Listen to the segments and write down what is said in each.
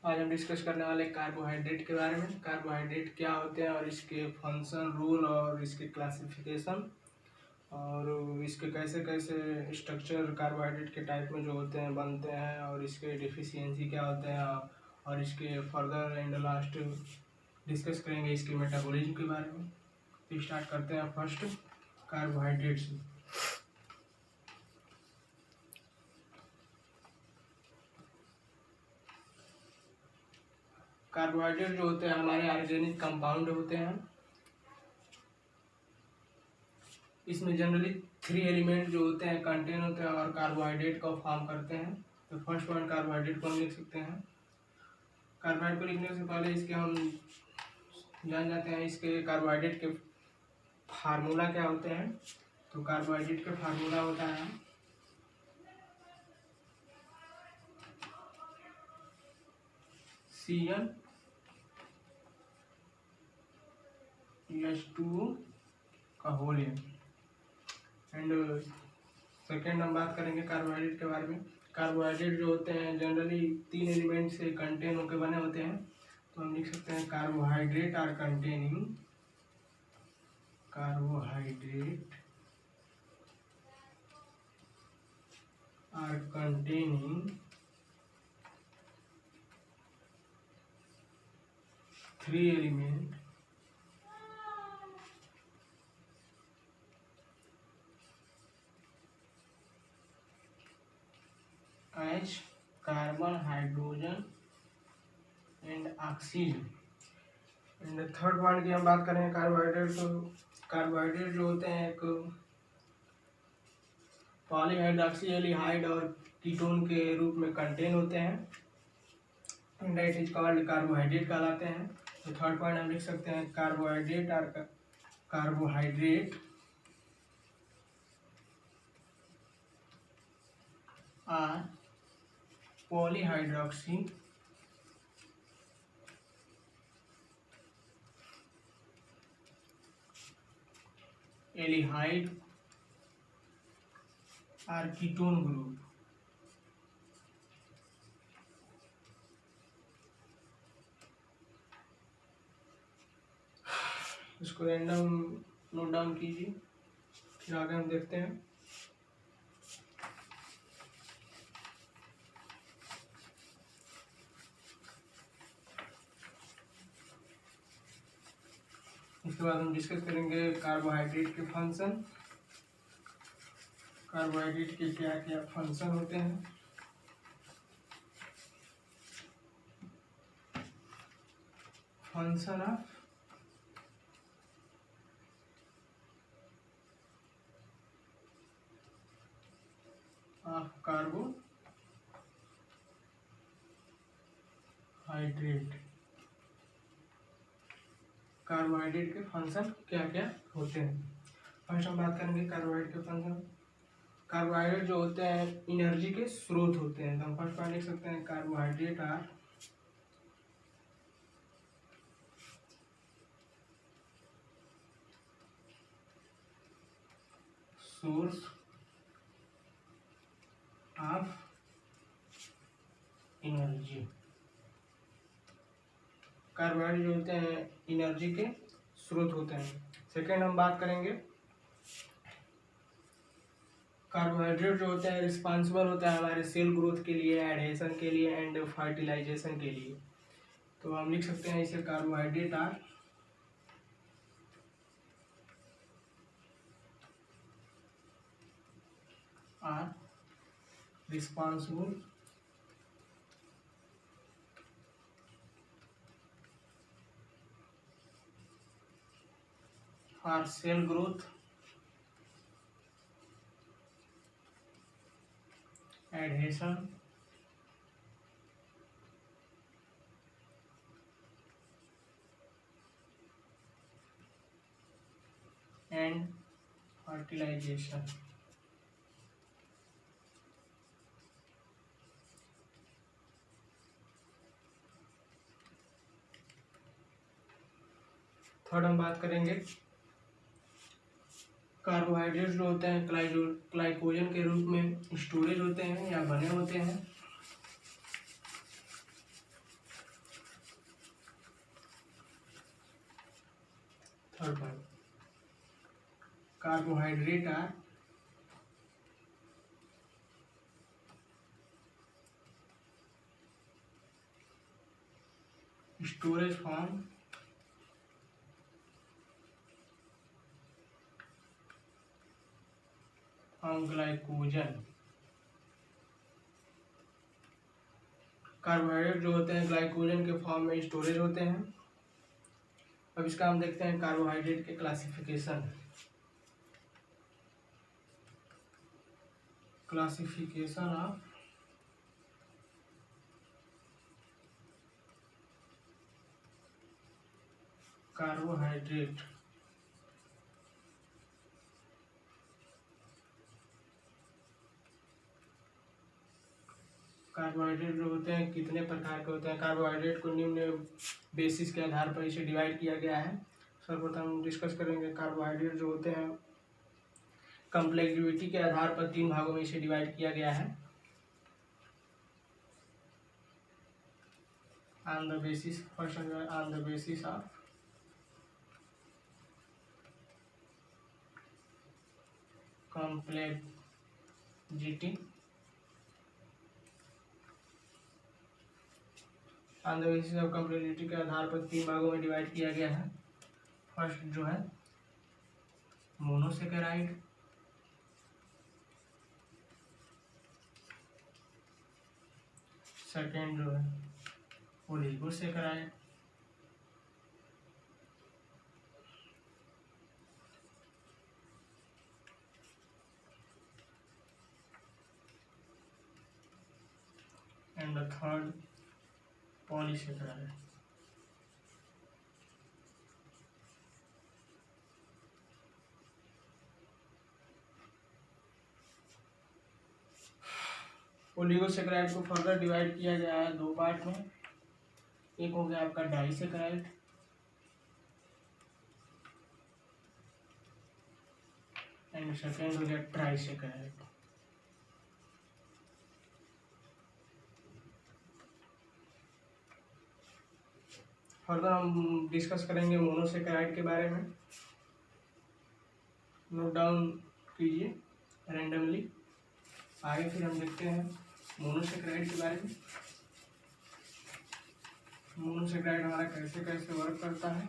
आज हम डिस्कस करने वाले कार्बोहाइड्रेट के बारे में। कार्बोहाइड्रेट क्या होते हैं और इसके फंक्शन, रूल और इसके क्लासिफिकेशन और इसके कैसे कैसे स्ट्रक्चर कार्बोहाइड्रेट के टाइप में जो होते हैं बनते हैं और इसके डिफिशियंसी क्या होते हैं और इसके फर्दर एंड लास्ट डिस्कस करेंगे इसके मेटाबॉलिज्म के बारे में। तो स्टार्ट करते हैं फर्स्ट कार्बोहाइड्रेट से। कार्बोहाइड्रेट जो होते हैं हमारे ऑर्गेनिक कंपाउंड होते हैं। इसमें जनरली 3 एलिमेंट जो होते हैं कंटेन होते हैं और कार्बोहाइड्रेट को फॉर्म करते हैं। तो फर्स्ट पॉइंट कार्बोहाइड्रेट को हम लिख सकते हैं। कार्बोहाइड्रेट को लिखने से पहले इसके हम जान जाते हैं इसके कार्बोहाइड्रेट के फार्मूला क्या होते हैं। तो कार्बोहाइड्रेट का फार्मूला होता है CnH2O का होल एंड सेकेंड हम बात करेंगे कार्बोहाइड्रेट के बारे में। कार्बोहाइड्रेट जो होते हैं जनरली 3 एलिमेंट से कंटेन होकर बने होते हैं। तो हम लिख सकते हैं carbohydrate are containing 3 element H carbon, hydrogen and oxygen. And third point की हम बात करें कार्बोहाइड्रेट। तो कार्बोहाइड्रेट जो होते हैं एक पॉलीहाइड्रोक्सी एल्डिहाइड और कीटोन के रूप में कंटेन होते हैं and it is called carbohydrate कहलाते हैं। तो थर्ड पॉइंट हम लिख सकते हैं carbohydrate are polyhydroxy aldehyde or ketone group. इसको रैंडम नोट डाउन कीजिए, फिर आगे हम देखते हैं। इसके बाद हम डिस्कस करेंगे कार्बोहाइड्रेट के फंक्शन। कार्बोहाइड्रेट के क्या क्या फंक्शन होते हैं। Function of carbohydrate. कार्बोहाइड्रेट के फंक्शन क्या क्या होते हैं। फर्स्ट हम बात करेंगे कार्बोहाइड्रेट के फंक्शन। कार्बोहाइड्रेट जो होते हैं एनर्जी के स्रोत होते हैं। तो हम फर्स्ट पॉइंट लिख सकते हैं carbohydrate are source of energy. Carbohydrate जो होते हैं एनर्जी के स्रोत होते हैं। सेकेंड हम बात करेंगे कार्बोहाइड्रेट जो होते हैं रिस्पॉन्सिबल होता है हमारे सेल ग्रोथ के लिए, एडहेशन के लिए एंड फर्टिलाइजेशन के लिए। तो हम लिख सकते हैं इसे carbohydrate are responsible for cell growth, adhesion and fertilization. Third हम बात करेंगे कार्बोहाइड्रेट जो होते हैं ग्लाइकोजन के रूप में स्टोरेज होते हैं या बने होते हैं। Third point, carbohydrate are storage form glycogen. Carbohydrate जो होते हैं ग्लाइकोजन के फॉर्म में स्टोरेज होते हैं। अब इसका हम देखते हैं कार्बोहाइड्रेट के क्लासिफिकेशन ऑफ कार्बोहाइड्रेट। कार्बोहाइड्रेट जो होते हैं कितने प्रकार के होते हैं। कार्बोहाइड्रेट को निम्न बेसिस के आधार पर इसे डिवाइड किया गया है। सर्वप्रथम डिस्कस करेंगे कार्बोहाइड्रेट जो होते हैं कम्प्लेक्सिटी के आधार पर 3 भागों में इसे डिवाइड किया गया है। On the basis first on the basis of complexity. On the basis of complexity के आधार पर 3 भागों में डिवाइड किया गया है। फर्स्ट जो है मोनोसेकेराइड, सेकेंड जो है oligosaccharide, and the third polysaccharide. Oligosaccharide को फर्दर डिवाइड किया गया है 2 पार्ट में। एक हो गया आपका डाइसेकेराइड एंड सेकेंड हो गया ट्राइसेकेराइड। फर्दर हम डिस्कस करेंगे मोनोसेकेराइड के बारे में। नोट डाउन कीजिए रैंडमली। आगे फिर हम देखते हैं मोनोसेकेराइड के बारे में। मोनोसेकेराइड हमारा कैसे कैसे वर्क करता है।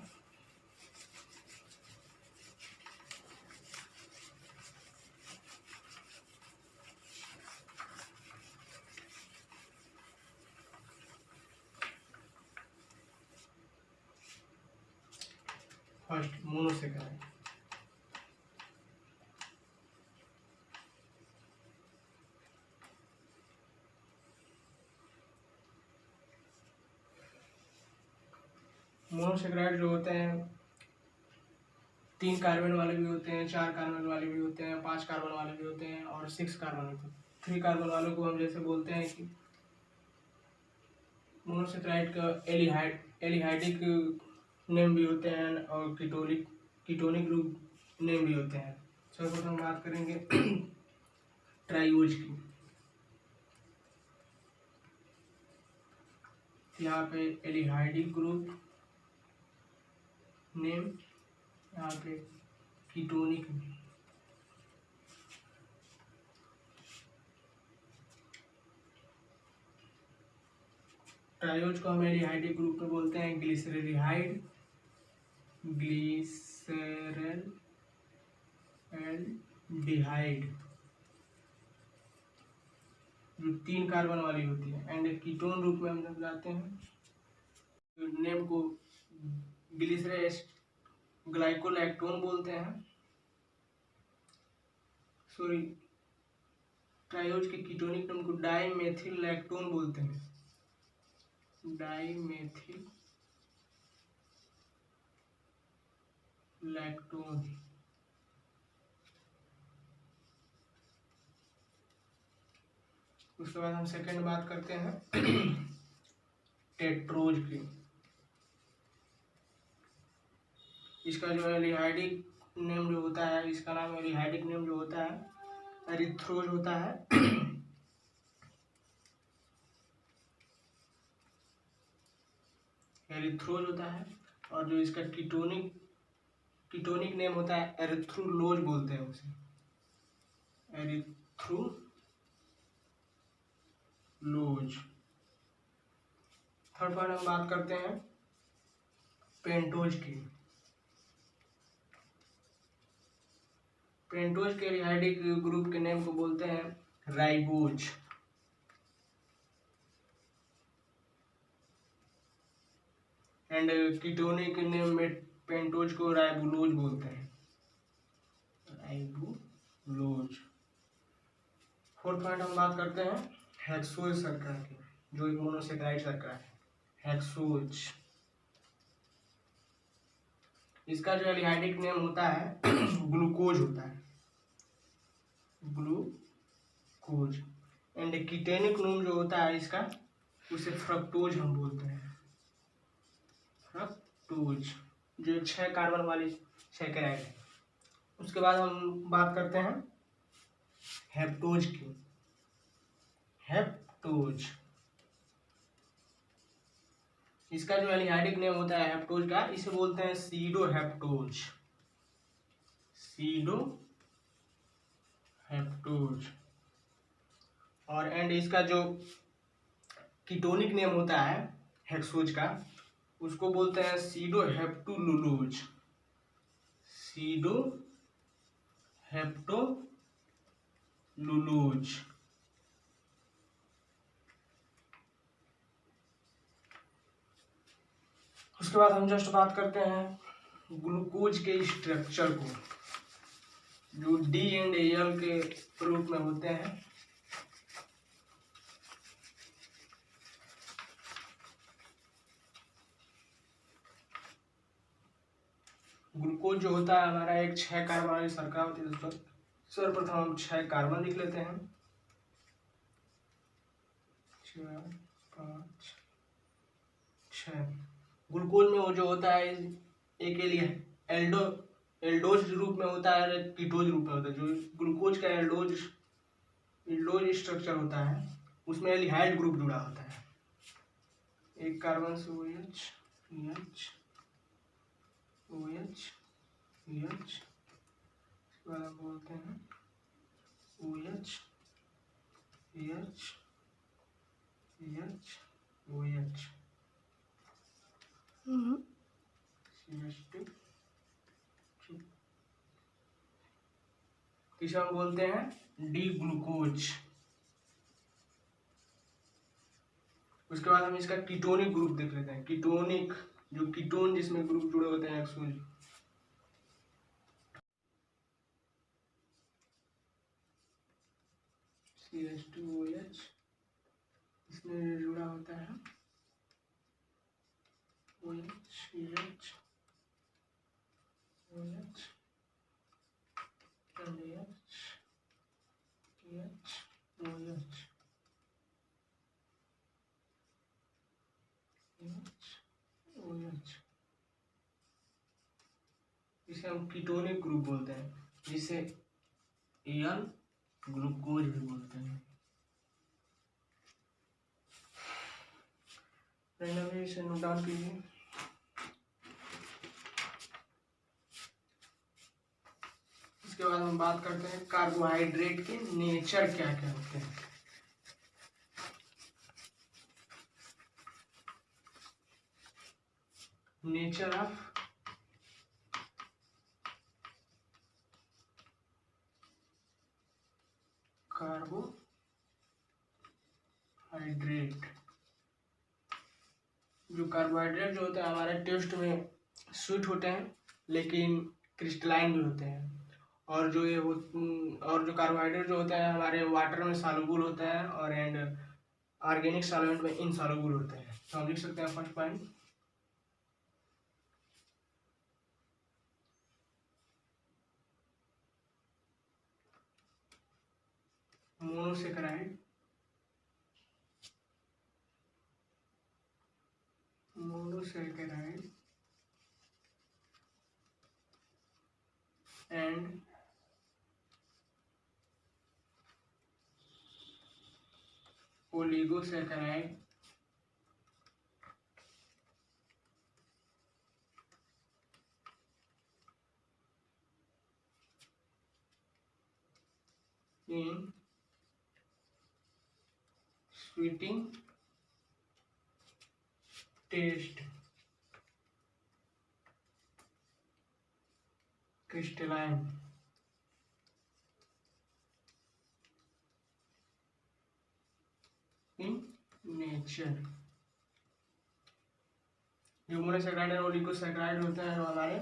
First monosaccharide. मोनोसेकेराइड जो होते हैं 3 कार्बन वाले भी होते हैं, 4 कार्बन वाले भी होते हैं, 5 कार्बन वाले भी होते हैं और 6 कार्बन होते हैं। 3 कार्बन वालों को हम जैसे बोलते हैं कि मोनोसेकेराइड का एलिहाइडिक नेम भी होते हैं और कीटोनिक ग्रुप नेम भी होते हैं। सर्वप्रथम बात करेंगे ट्राइयूज की। यहाँ पे एलिहाइडिक ग्रुप नेम, यहाँ पे कीटोनिक। ट्राइयूज को हम एलिहाइडिक ग्रुप में बोलते हैं ग्लिसरेलिहाइड, ग्लिसरल-एल्डिहाइड जो 3 कार्बन वाली होती है। एंड कीटोन रूप में हम जब जाते हैं नेम को ग्लाइकोलैक्टोन बोलते हैं। सॉरी, ट्राइयूज के कीटोनिक नेम को डाइमेथिल लैक्टोन बोलते हैं। Dimethyl lactone. उसके बाद हम सेकंड बात करते हैं टेट्रोज की। इसका जो एलिहाइडिक नेम जो होता है, इसका नाम एलिहाइडिक नेम जो होता है एरिथ्रोज होता है। एरिथ्रोज होता है। और जो इसका कीटोनिक कीटोनिक नेम होता है एरिथ्रोलोज बोलते हैं उसे, एरिथ्रोलोज। थर्ड पॉइंट हम बात करते हैं पेंटोज की। पेंटोज के एल्डिहाइडिक ग्रुप के नेम को बोलते हैं राइबोज। एंड कीटोनिक नेम में पेंटोज को राइबोलोज बोलते हैं, राइबोलोज। फोर्थ पॉइंट हम बात करते हैं हेक्सोज शर्करा की, जो एक मोनोसेकेराइड शर्करा है, हेक्सोज। इसका जो एल्डिहाइडिक नेम होता है ग्लूकोज होता है, ग्लूकोज। एंड कीटोनिक नेम जो होता है इसका, उसे फ्रक्टोज हम बोलते हैं, फ्रक्टोज, जो 6 कार्बन वाली सैकराइड है। उसके बाद हम बात करते हैं हेप्टोज की, हेप्टोज। इसका जो एल्डिहाइडिक नेम होता है हेप्टोज का, इसे बोलते हैं सीडोहेप्टोज, सीडोहेप्टोज। और एंड इसका जो कीटोनिक नेम होता है हेक्सोज का, उसको बोलते हैं सीडोहेप्टुलुलोज, सीडोहेप्टुलुलोज। उसके बाद हम जस्ट बात करते हैं ग्लूकोज के स्ट्रक्चर को, जो डी एंड एल के रूप में होते हैं। ग्लूकोज जो होता है हमारा एक 6 कार्बन वाली शर्करा होती है दोस्तों। सर्वप्रथम हम 6 कार्बन लिख लेते हैं, 4 5 6। ग्लूकोज में वो जो होता है एक के लिए एल्डोज रूप में होता है और कीटोज रूप में होता है। जो ग्लूकोज का एल्डोज स्ट्रक्चर होता है उसमें एल्डिहाइड ग्रुप जुड़ा होता है, एक कार्बन से OH उसके बाद हम बोलते हैं OH CH2। इसे हम बोलते हैं डी ग्लूकोज। उसके बाद हम इसका कीटोनिक ग्रुप देख लेते हैं। कीटोनिक, जो कीटोन जिसमें ग्रुप जुड़े होते हैं एक्सोज, CH2OH, इसमें जुड़ा होता है OH इसे हम कीटोनिक ग्रुप बोलते हैं, जिसे एल ग्लूकोज भी बोलते हैं। इसे नोट डाउन कीजिए। इसके बाद हम बात करते हैं कार्बोहाइड्रेट के नेचर क्या क्या होते हैं। Nature of carbohydrate. जो कार्बोहाइड्रेट जो होते हैं हमारे टेस्ट में स्वीट होते हैं, लेकिन क्रिस्टलाइन भी होते हैं। और जो जो कार्बोहाइड्रेट जो होते हैं हमारे वाटर में सॉल्युबल होते हैं और एंड ऑर्गेनिक सॉल्वेंट में इनसॉल्युबल होते हैं। तो हम लिख सकते हैं first point, monosaccharide and oligosaccharide in sweeting taste crystalline in nature. जो मोनोसेक्राइड और ओलिगोसेक्राइड होते हैं वो हमारे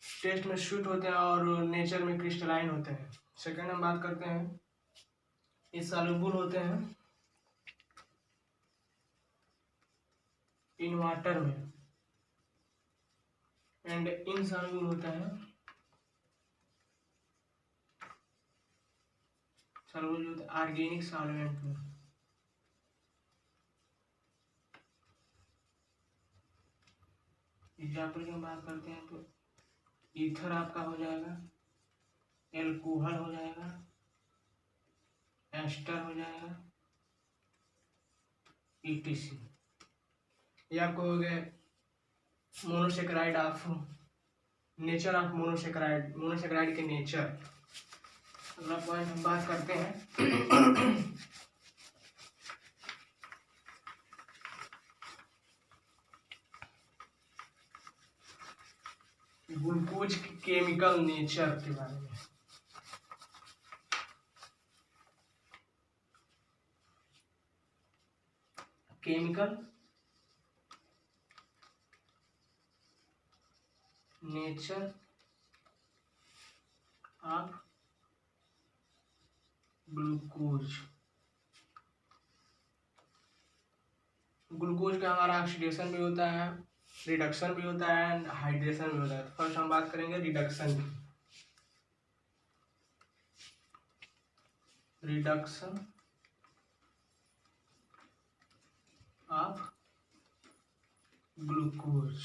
टेस्ट में स्वीट होते हैं और नेचर में क्रिस्टलाइन होते हैं। सेकेंड हम बात करते हैं ये सॉल्युबल होते हैं इन वाटर में एंड इनसॉल्युबल होता है सॉल्युबल जो होता है ऑर्गेनिक सॉल्वेंट में। एग्जाम्पल की हम बात करते हैं तो ईथर आपका हो जाएगा, एल्कोहल हो जाएगा, एस्टर हो जाएगा, ईटीसी। ये आपको हो गए monosaccharide of nature of monosaccharide, monosaccharide के नेचर। अगला पॉइंट हम बात करते हैं ग्लूकोज की केमिकल नेचर के बारे में। Chemical nature of glucose. Glucose का हमारा ऑक्सीडेशन भी होता है, रिडक्शन भी होता है एंड हाइड्रेशन भी होता है। फर्स्ट हम बात करेंगे रिडक्शन की। Reduction of glucose.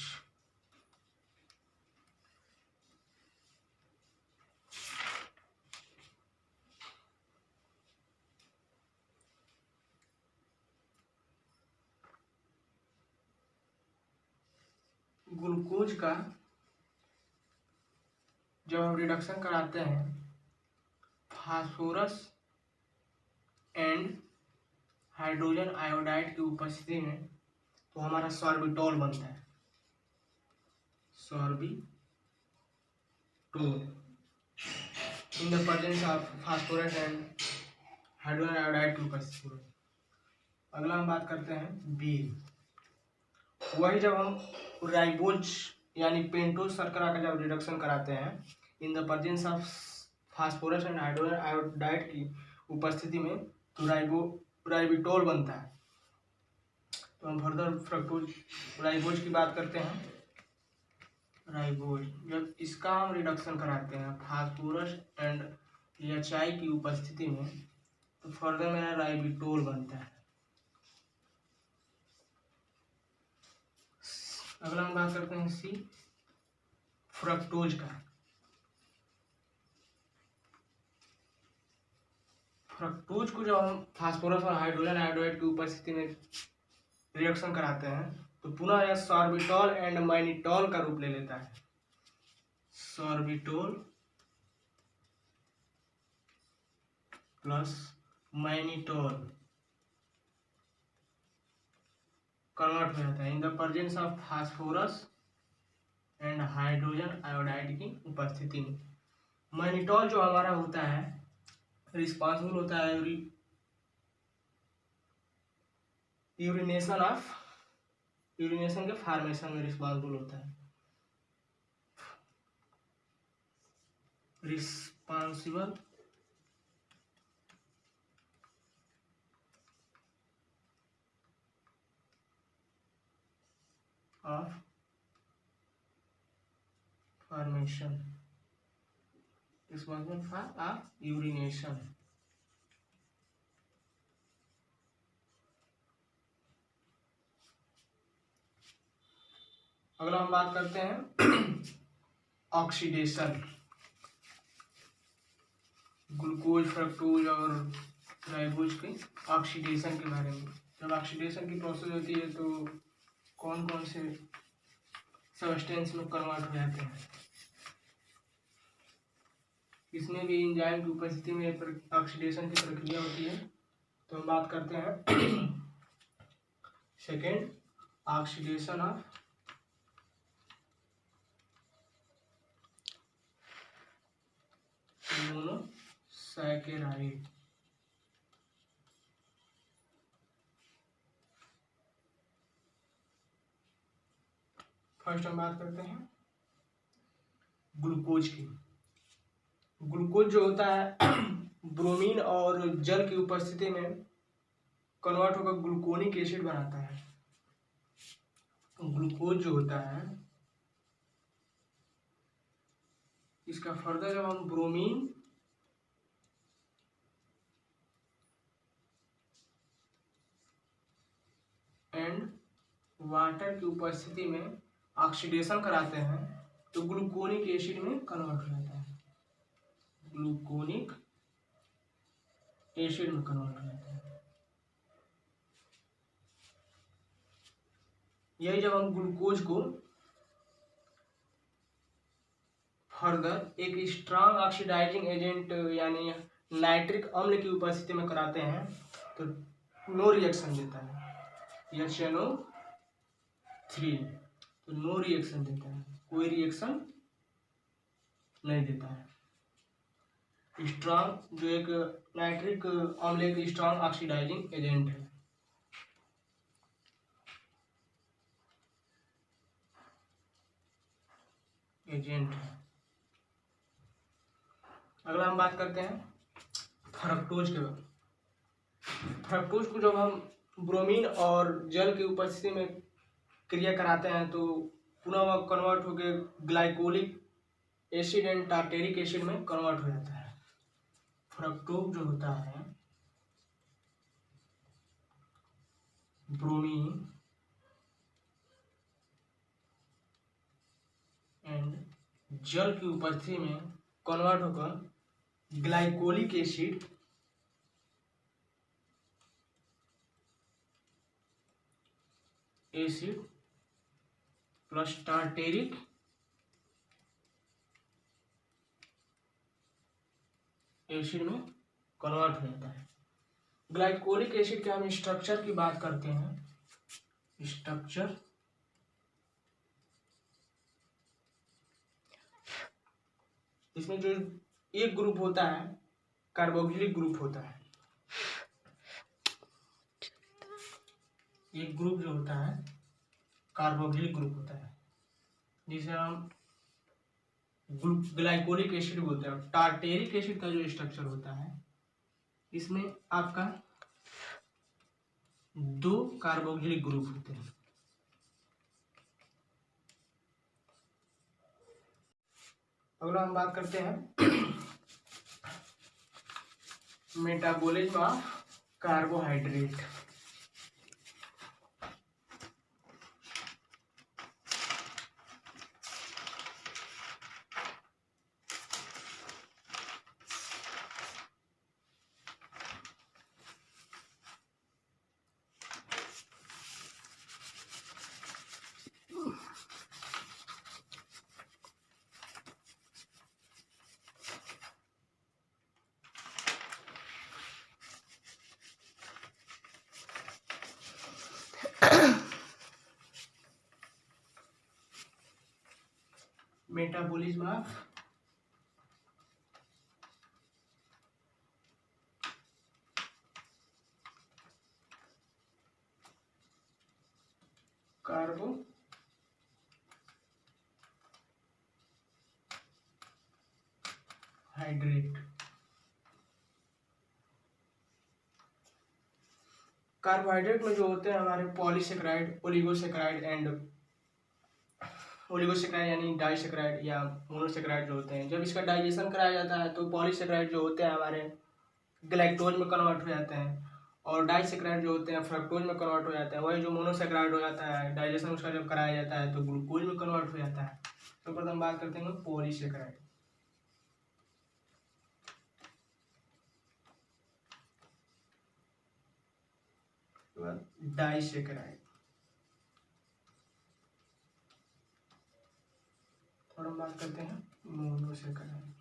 ग्लूकोज का जब हम रिडक्शन कराते हैं फास्फोरस एंड हाइड्रोजन आयोडाइड की उपस्थिति में तो हमारा सॉर्बिटॉल बनता है। Sorbitol in the presence of phosphorus and hydrogen iodide की उपस्थिति में। अगला हम बात करते हैं बील। वही जब हम राइबोज यानी पेंटोज शर्करा का जब रिडक्शन कराते हैं इन the presence of phosphorus and hydrogen iodide की उपस्थिति में तो राइबोटोल बनता है। तो हम फर्दर फ्रक्टोज राइबोज की बात करते हैं। राइबोज जब इसका हम रिडक्शन कराते हैं फास्फोरस एंड एचआई की उपस्थिति में तो फर्दर मेरा राइबोटोल बनता है। अगला हम बात करते हैं सी फ्रक्टोज का। फ्रक्टोज को जब हम फास्फोरस और हाइड्रोजन आयोडाइड की उपस्थिति में रिएक्शन कराते हैं तो पुनः यह सॉर्बिटॉल एंड माइनिटॉल का रूप ले लेता है। सॉर्बिटॉल प्लस माइनिटॉल कन्वर्ट हो जाता है in the presence of phosphorus and hydrogen iodide की उपस्थिति में। माइनिटॉल जो हमारा होता है रिस्पॉन्सिबल होता है यूरिनेशन के फॉर्मेशन में रिस्पॉन्सिबल होता है। Responsible of formation, responsible for of urination. अगला हम बात करते हैं ऑक्सीडेशन। ग्लूकोज फ्रक्टोज और राइबोज के ऑक्सीडेशन के बारे में। जब ऑक्सीडेशन की प्रोसेस होती है तो कौन कौन से सब्सटेंस में कन्वर्ट हो जाते हैं। इसमें भी एंजाइम की उपस्थिति में ऑक्सीडेशन की प्रक्रिया होती है। तो हम बात करते हैं second, oxidation of monosaccharide. First हम बात करते हैं ग्लूकोज की। ग्लूकोज जो होता है ब्रोमीन और जल की उपस्थिति में कन्वर्ट होकर ग्लूकोनिक एसिड बनाता है। ग्लूकोज जो होता है इसका फर्दर जब हम ब्रोमीन एंड वाटर की उपस्थिति में ऑक्सीडेशन कराते हैं तो ग्लूकोनिक एसिड में कन्वर्ट हो जाता है। ग्लूकोनिक एसिड में कन्वर्ट हो जाता है। यही जब हम ग्लूकोज को फर्दर एक स्ट्रांग ऑक्सीडाइजिंग एजेंट यानी नाइट्रिक अम्ल की उपस्थिति में कराते हैं तो नो रिएक्शन देता है, HNO3, तो नो रिएक्शन देता है, कोई रिएक्शन नहीं देता है। स्ट्रांग जो एक नाइट्रिक अम्ल एक स्ट्रांग ऑक्सीडाइजिंग एजेंट है। अगला हम बात करते हैं फ्रक्टोज के बारे में। फ्रक्टोज को जब हम ब्रोमीन और जल की उपस्थिति में क्रिया कराते हैं तो पुनः वह कन्वर्ट होकर glycolic acid and tartaric acid में कन्वर्ट हो जाता है। फ्रक्टोज जो होता है ब्रोमीन एंड जल की उपस्थिति में कन्वर्ट होकर glycolic acid plus tartaric acid में कन्वर्ट हो जाता है। ग्लाइकोलिक एसिड के हम स्ट्रक्चर की बात करते हैं। स्ट्रक्चर इसमें जो एक ग्रुप होता है कार्बोक्सिलिक ग्रुप होता है। एक ग्रुप जो होता है कार्बोक्सिलिक ग्रुप होता है जिसे हम ग्लाइकोलिक एसिड बोलते हैं। टार्टेरिक एसिड का जो स्ट्रक्चर होता है इसमें आपका दो कार्बोक्सिलिक ग्रुप होते हैं। अगला हम बात करते हैं metabolism of carbohydrate. Metabolism of carbohydrate. Carbohydrate में जो होते हैं हमारे पॉलीसेकेराइड, ओलिगोसेकेराइड यानी डाइसेकेराइड या मोनोसेकेराइड जो होते हैं, जब इसका डाइजेशन कराया जाता है तो पॉलीसेकेराइड जो होते हैं हमारे ग्लाइकोज में कन्वर्ट हो जाते हैं और डाइसेकेराइड जो होते हैं फ्रक्टोज में कन्वर्ट हो जाते हैं। वही जो मोनोसेकेराइड हो जाता है डाइजेशन उसका जब कराया जाता है तो ग्लूकोज में कन्वर्ट हो जाता है। तो प्रथम बात करते हैं पॉलीसेकेराइड। डाइसेकेराइड और हम बात करते हैं मोनोसेकेराइड।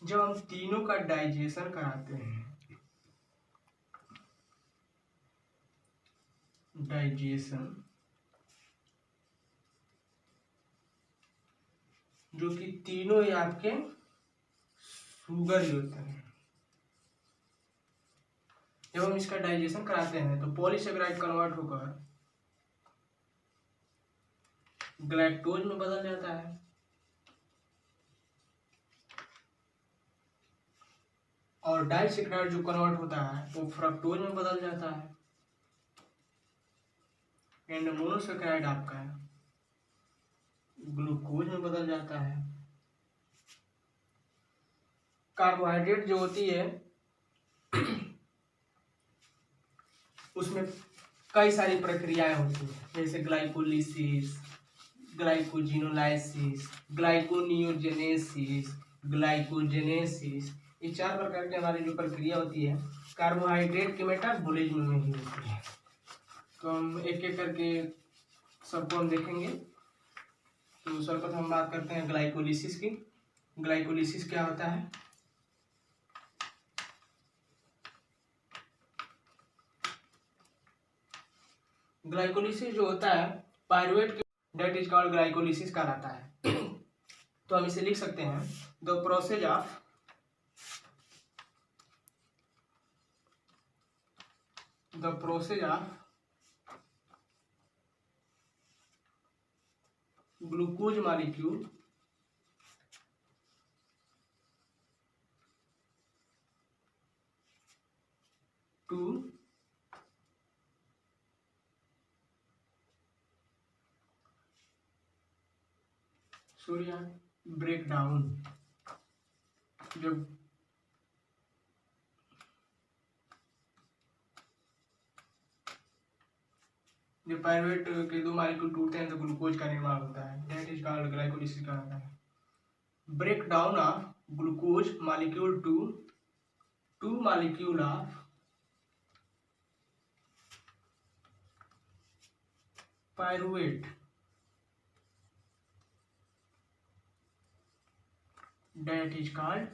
जब हम तीनों का डाइजेशन कराते हैं, डाइजेशन, जो कि तीनों ही आपके शुगर ही होते हैं, जब हम इसका डाइजेशन कराते हैं तो पॉलीसेकेराइड कन्वर्ट होकर ग्लैक्टोज में बदल जाता है, और डाइसेकेराइड जो कन्वर्ट होता है वो फ्रक्टोज में बदल जाता है, एंड मोनोसेकेराइड आपका ग्लूकोज में बदल जाता है। कार्बोहाइड्रेट जो होती है उसमें कई सारी प्रक्रियाएं होती हैं, जैसे ग्लाइकोलिसिस, ग्लाइकोजिनोलाइसिस, ग्लाइकोनियोजेनेसिस, ग्लाइकोजेनेसिस, ये 4 प्रकार की हमारी जो प्रक्रिया होती है कार्बोहाइड्रेट के मेटाबॉलिज्म में ही होती है। तो हम एक एक करके सबको हम देखेंगे। तो सर्वप्रथम हम बात करते हैं ग्लाइकोलिसिस की। ग्लाइकोलिसिस क्या होता है? ग्लाइकोलिसिस जो होता है pyruvate that is called glycolysis कहलाता है। तो हम इसे लिख सकते हैं the process of glucose molecule to break down. जब पायरुवेट के 2 मॉलिक्यूल टूटते हैं तो ग्लूकोज का निर्माण होता है, दैट इज कॉल्ड ग्लाइकोलिसिस कहलाता है। Break down of glucose molecule to 2 molecule of pyruvate, that is called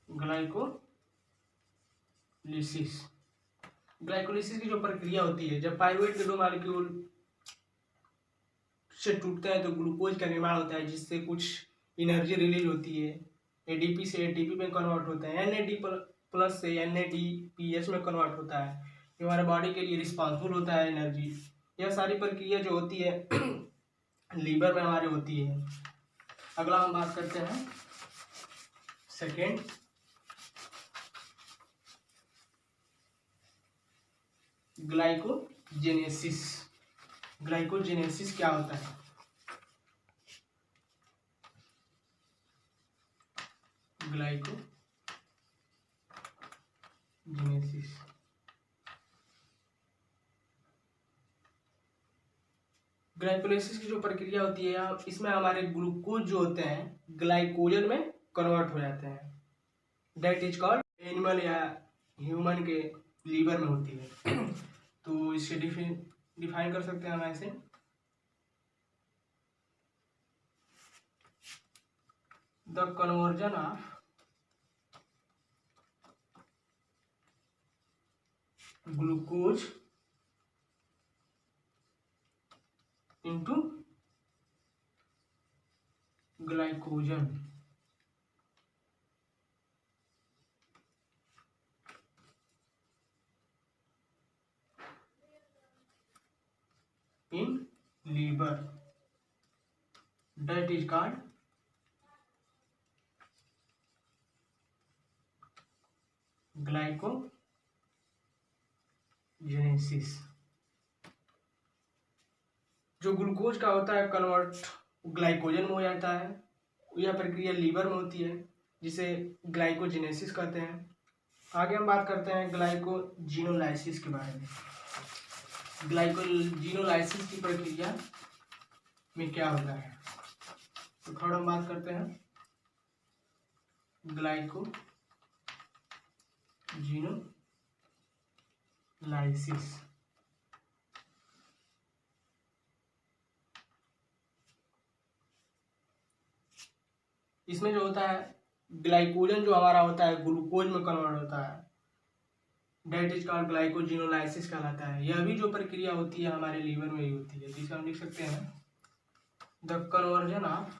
glycolysis. Glycolysis की जो प्रक्रिया होती है, जब पायरुवेट के 2 मॉलिक्यूल से टूटते हैं तो ग्लूकोज का निर्माण होता है, जिससे कुछ एनर्जी रिलीज होती है। एडीपी से एटीपी में कन्वर्ट होता है, एनएडी प्लस से एनएडीपीएच में कन्वर्ट होता है, जो हमारे बॉडी के लिए रिस्पॉन्सिबल होता है एनर्जी। यह सारी प्रक्रिया जो होती है लीवर में हमारे होती है। अगला हम बात करते हैं सेकेंड, ग्लाइकोजेनेसिस। ग्लाइकोजेनेसिस क्या होता है? ग्लाइकोजेनेसिस ग्लाइकोलिसिस की जो प्रक्रिया होती है, इसमें हमारे ग्लूकोज जो होते हैं ग्लाइकोजन में कन्वर्ट हो जाते हैं, दैट इज कॉल्ड एनिमल या ह्यूमन के लीवर में होती है। तो इसे डिफाइन कर सकते हैं हम ऐसे, the conversion of glucose into glycogen in liver, that is called glycogenesis. जो ग्लूकोज का होता है कन्वर्ट ग्लाइकोजन में हो जाता है, यह प्रक्रिया लीवर में होती है, जिसे ग्लाइकोजेनेसिस कहते हैं। आगे हम बात करते हैं ग्लाइकोजिनोलाइसिस के बारे में। ग्लाइकोजिनोलाइसिस की प्रक्रिया में क्या होता है? तो थोड़ा हम बात करते हैं ग्लाइकोजिनोलाइसिस। इसमें जो होता है ग्लाइकोजन जो हमारा होता है ग्लूकोज में कन्वर्ट होता है, डेट इज कॉल्ड ग्लाइकोजिनोलाइसिस कहलाता है। यह भी जो प्रक्रिया होती है हमारे लीवर में ही होती है। तो इसे हम लिख सकते हैं the conversion of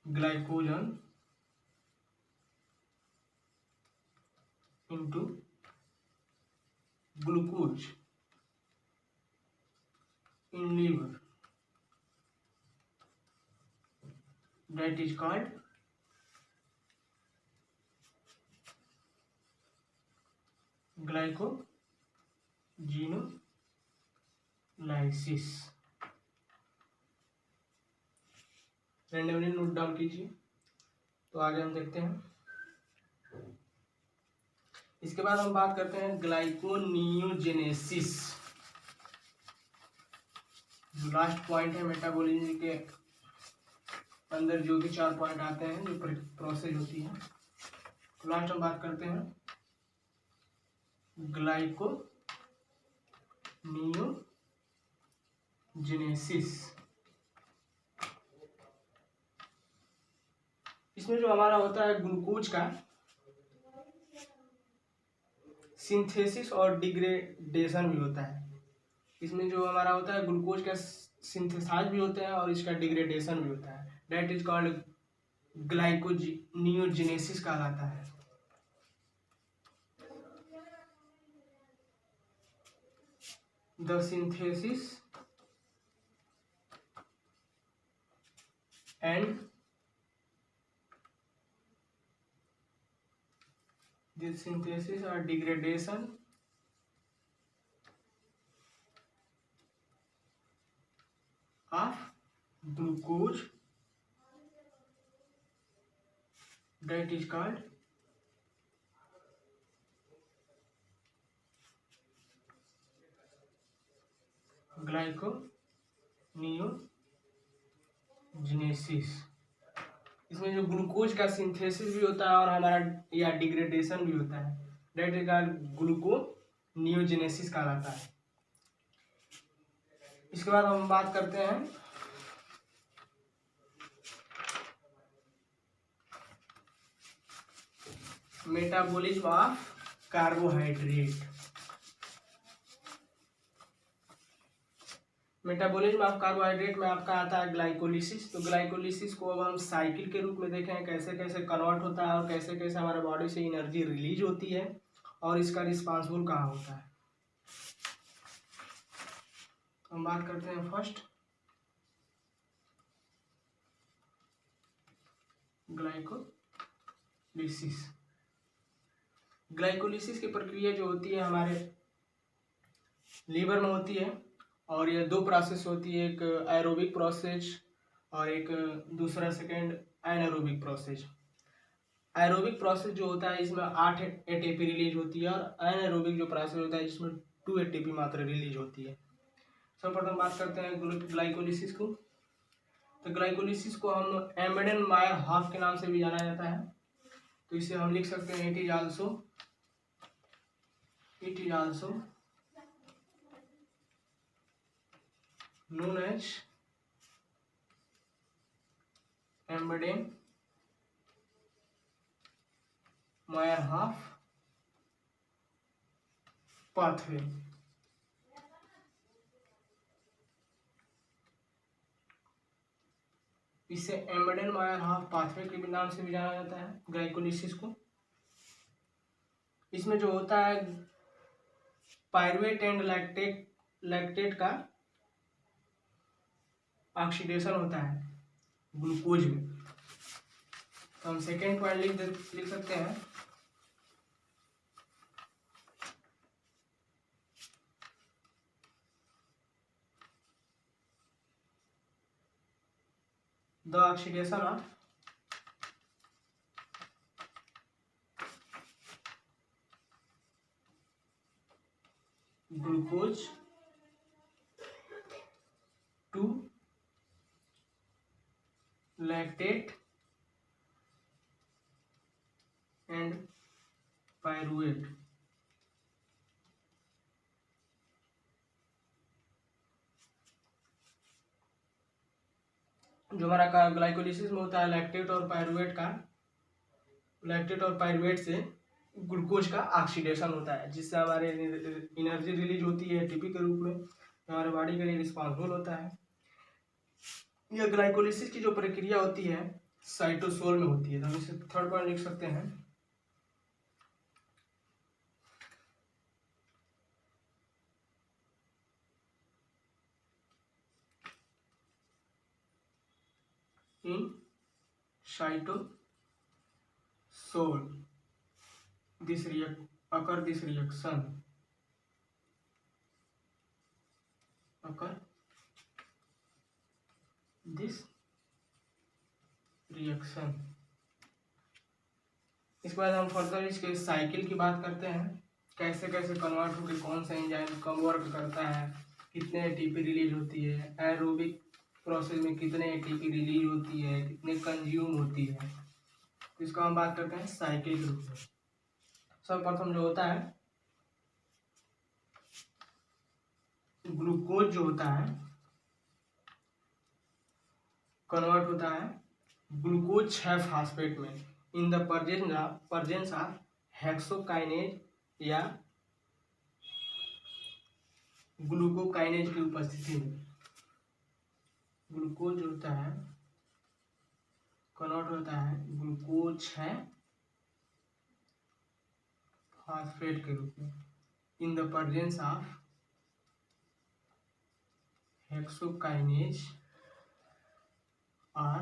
glycogen into glucose in liver, that is called glycogenolysis. Randomly note down कीजिए। तो आगे हम देखते हैं। इसके बाद हम बात करते हैं ग्लाइकोनियोजेनेसिस। जो लास्ट पॉइंट है मेटाबॉलिज्म के अंदर जो भी 4 पॉइंट आते हैं जो प्रोसेस होती है, तो लास्ट हम बात करते हैं ग्लाइकोनियोजेनेसिस। इसमें जो हमारा होता है ग्लूकोज का सिंथेसिस और डिग्रेडेशन भी होता है। इसमें जो हमारा होता है ग्लूकोज का सिंथेसाइज भी होता है और इसका डिग्रेडेशन भी होता है, डेट इज कॉल्ड ग्लाइकोनियोजेनेसिस कहलाता है। The synthesis and the synthesis or degradation of glucose, that is called gluconeogenesis. इसमें जो ग्लूकोज का सिंथेसिस भी होता है और हमारा या डिग्रेडेशन भी होता है, डेट इज कॉल्ड ग्लूकोनियोजेनेसिस कहलाता है। इसके बाद हम बात करते हैं metabolism of carbohydrate. Metabolism of carbohydrate में आपका आता है ग्लाइकोलिसिस। तो ग्लाइकोलिसिस को अब हम साइकिल के रूप में देखें, कैसे कैसे कन्वर्ट होता है और कैसे कैसे हमारे बॉडी से एनर्जी रिलीज होती है और इसका रिस्पॉन्सिबल कहाँ होता है। हम बात करते हैं फर्स्ट ग्लाइकोलिसिस। ग्लाइकोलिसिस की प्रक्रिया जो होती है हमारे लीवर में होती है और ये 2 प्रोसेस होती है, एक एरोबिक प्रोसेस और एक दूसरा second anaerobic process. Aerobic process जो होता है इसमें 8 एटीपी रिलीज होती है और एनारोबिक जो प्रोसेस होता है इसमें 2 एटीपी मात्र रिलीज होती है। सर्वप्रथम बात करते हैं ग्लाइकोलिसिस को। तो ग्लाइकोलिसिस को हम एम्बेडेन मायर हाफ के नाम से भी जाना जाता है। तो इसे हम लिख सकते हैं it is also known as Embeden-Meyerhof pathway। इसे एम्बेडेन-मायर-हाफ पाथवे के नाम से भी जाना जाता है ग्लाइकोलिसिस को। इसमें जो होता है पायरुवेट एंड लैक्टेट का ऑक्सीडेशन होता है ग्लूकोज में। तो हम सेकेंड पॉइंट लिख सकते हैं the oxidation of glucose to lactate and pyruvate. जो हमारा ग्लाइकोलिसिस में होता है लैक्टेट और पायरुवेट से ग्लूकोज का ऑक्सीडेशन होता है, जिससे हमारे एनर्जी रिलीज होती है एटीपी के रूप में, हमारे बॉडी के लिए रिस्पॉन्सिबल होता है। यह ग्लाइकोलिसिस की जो प्रक्रिया होती है साइटोसोल में होती है। तो हम इसे थर्ड पॉइंट लिख सकते हैं, in cytosol this reaction occur this reaction. इसके बाद हम फर्दर इसके साइकिल की बात करते हैं, कैसे कैसे कन्वर्ट होकर कौन सा एंजाइम कब वर्क करता है, कितने एटीपी रिलीज होती है, एरोबिक प्रोसेस में कितने एटीपी रिलीज होती है, कितने कंज्यूम होती है। तो इसका हम बात करते हैं साइकिल के रूप में। सर्वप्रथम जो होता है ग्लूकोज जो होता है कन्वर्ट होता है ग्लूकोज 6 फास्फेट में in the presence of hexokinase या ग्लूकोकाइनेज की उपस्थिति में। ग्लूकोज होता है कन्वर्ट होता है ग्लूकोज 6 फास्फेट के रूप में in the presence of hexokinase और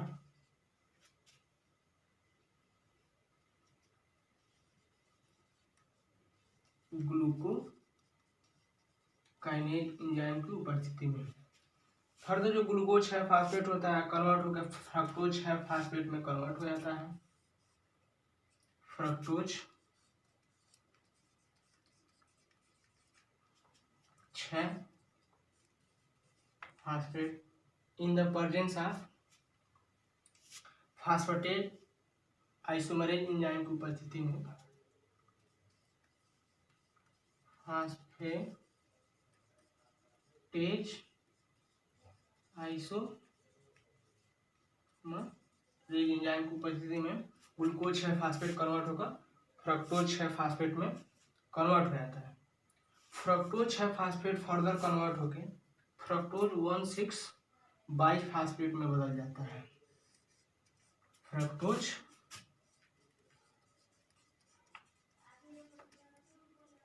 ग्लूकोकाइनेज एंजाइम की उपस्थिति में। फर्दर जो ग्लूकोज 6 फास्फेट होता है कन्वर्ट होकर फ्रक्टोज 6 फास्फेट में कन्वर्ट हो जाता है। Fructose 6 phosphate in the presence of phosphatase isomerase enzyme की उपस्थिति में। फास्फेटेज आइसोमरेज एंजाइम की उपस्थिति में ग्लूकोज 6 फास्फेट कन्वर्ट होकर फ्रक्टोज 6 फास्फेट में कन्वर्ट हो जाता है। फ्रक्टोज 6 फास्फेट फर्दर कन्वर्ट होकर फ्रक्टोज 1,6 बाइफास्फेट में बदल जाता है। फ्रक्टोज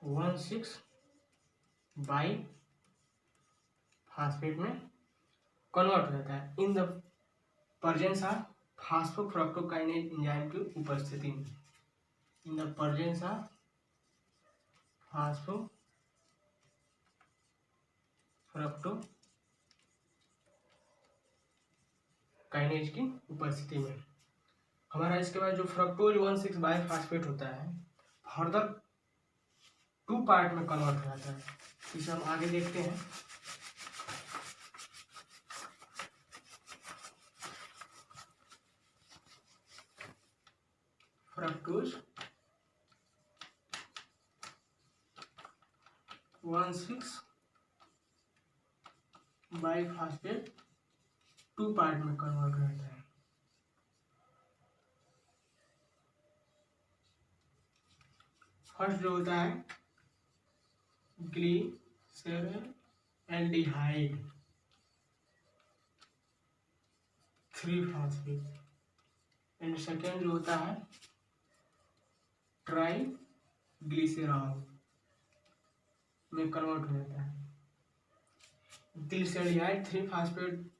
1,6 बाइफास्फेट में कन्वर्ट हो जाता है in the presence of phosphofructokinase enzyme की उपस्थिति में। In the presence of phosphofructokinase की उपस्थिति में हमारा इसके बाद जो फ्रक्टोज 1,6 बाइफास्फेट होता है फर्दर 2 पार्ट में कन्वर्ट हो जाता है। इसे हम आगे देखते हैं। फ्रक्टोज 1,6 बाइफास्फेट 2 पार्ट में कन्वर्ट हो जाता है। फर्स्ट जो होता है ग्लिसरॉल्डिहाइड 3 फास्फेट एंड सेकेंड जो होता है ट्राइग्लिसरॉल में कन्वर्ट हो जाता है। ग्लिसरॉल्डिहाइड 3 फास्फेट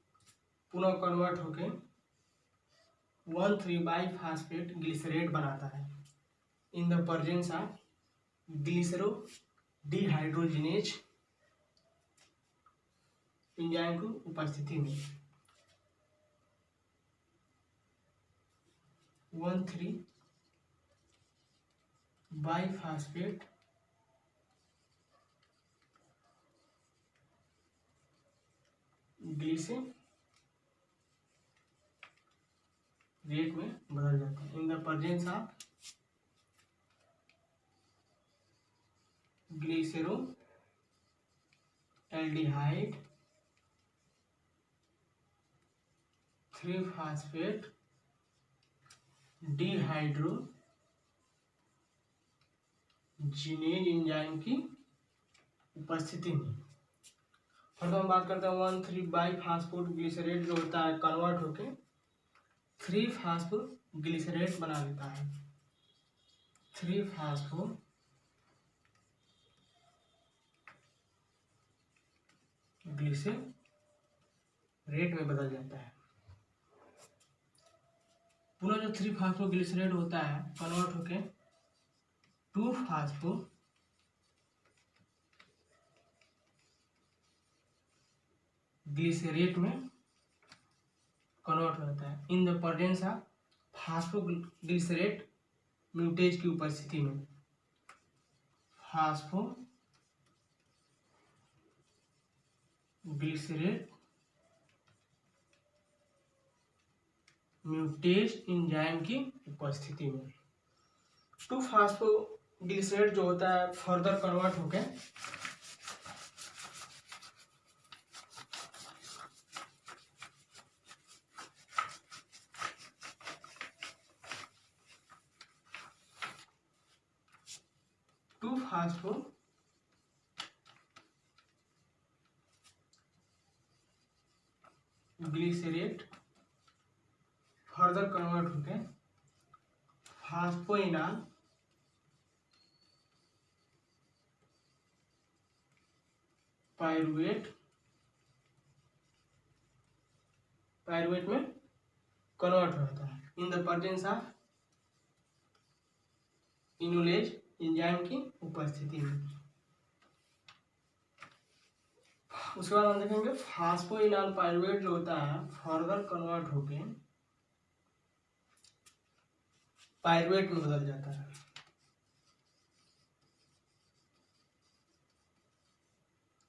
पुनः कन्वर्ट होके 1,3 बाइफास्फेट ग्लिसरेट बनाता है in the presence of glycerodehydrogenase enzyme की उपस्थिति में। 1,3 बाइफास्फेट ग्लिसरेट में बदल जाता है in the presence of glyceraldehyde three phosphate dehydrogenase enzyme की उपस्थिति में। और तो हम बात करते हैं 1,3-बाईफास्फोग्लिसरेट जो होता है कन्वर्ट होके 3-फास्फोग्लिसरेट बना देता है। 3-फास्फोग्लिसरेट में बदल जाता है। पूरा जो 3-फास्फोग्लिसरेट होता है कन्वर्ट होके 2-फास्फोग्लिसरेट में कन्वर्ट हो जाता है in the presence of phosphoglycerate म्यूटेज की उपस्थिति में। फास्फोग्लिसरेट म्यूटेज एंजाइम की उपस्थिति में 2-फास्फोग्लिसरेट जो होता है फर्दर कन्वर्ट होके 2-फास्फोग्लिसरेट फर्दर कन्वर्ट होके फास्फोइनॉल पायरुवेट में कन्वर्ट होता है in the presence of inulase enzyme की उपस्थिति में। उसके बाद हम देखेंगे फास्फोइनॉल पायरुवेट जो होता है फर्दर कन्वर्ट होके पायरुवेट में बदल जाता है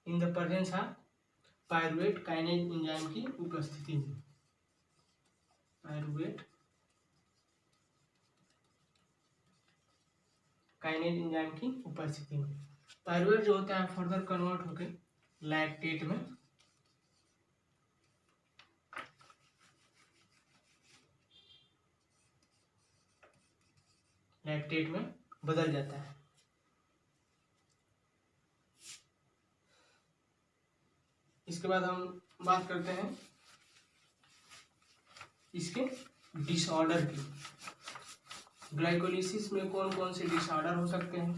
in the presence of pyruvate kinase enzyme की उपस्थिति में। पायरुवेट काइनेज एंजाइम की उपस्थिति में पायरुवेट जो होता है फर्दर कन्वर्ट होके लैक्टेट में बदल जाता है। इसके बाद हम बात करते हैं इसके डिसऑर्डर की। ग्लाइकोलिसिस में कौन कौन से डिसऑर्डर हो सकते हैं?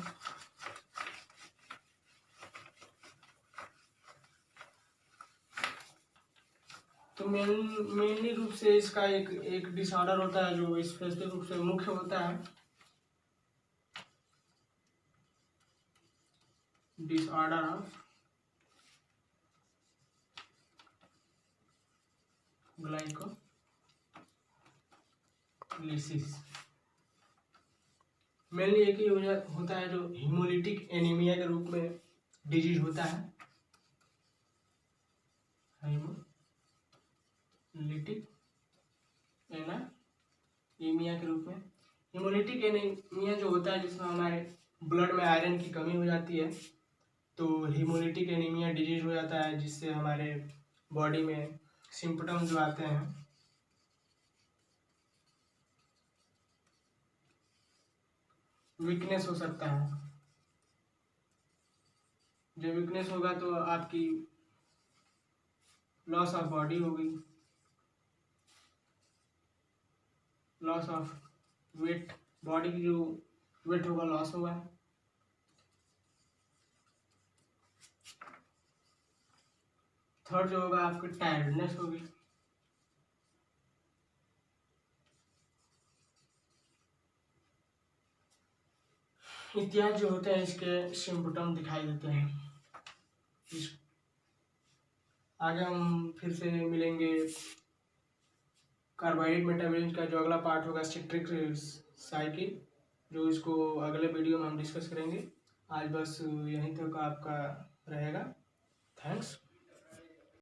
तो मेनली रूप से इसका एक डिसऑर्डर होता है जो स्पेसिफिक रूप से मुख्य होता है, डिसऑर्डर ऑफ ग्लाइकोलिसिस। मेनली एक ही होता है जो हीमोलिटिक एनीमिया के रूप में डिजीज होता है। हीमोलिटिक एनीमिया के रूप में हीमोलिटिक एनीमिया जो होता है जिसमें हमारे ब्लड में आयरन की कमी हो जाती है, तो हीमोलिटिक एनीमिया डिजीज हो जाता है जिससे हमारे बॉडी में सिम्पटम जो आते हैं वीकनेस हो सकता है। जब वीकनेस होगा तो आपकी लॉस ऑफ बॉडी होगी, लॉस ऑफ वेट, बॉडी की जो वेट होगा लॉस होगा। थर्ड जो होगा आपकी टायर्डनेस होगी। इत्यादि जो होते हैं इसके सिम्पटम दिखाई देते हैं। आगे हम फिर से मिलेंगे कार्बोहाइड्रेट मेटाबॉलिज्म का जो अगला पार्ट होगा सिट्रिक साइकिल, जो इसको अगले वीडियो में हम डिस्कस करेंगे। आज बस यहीं तक आपका रहेगा। थैंक्स।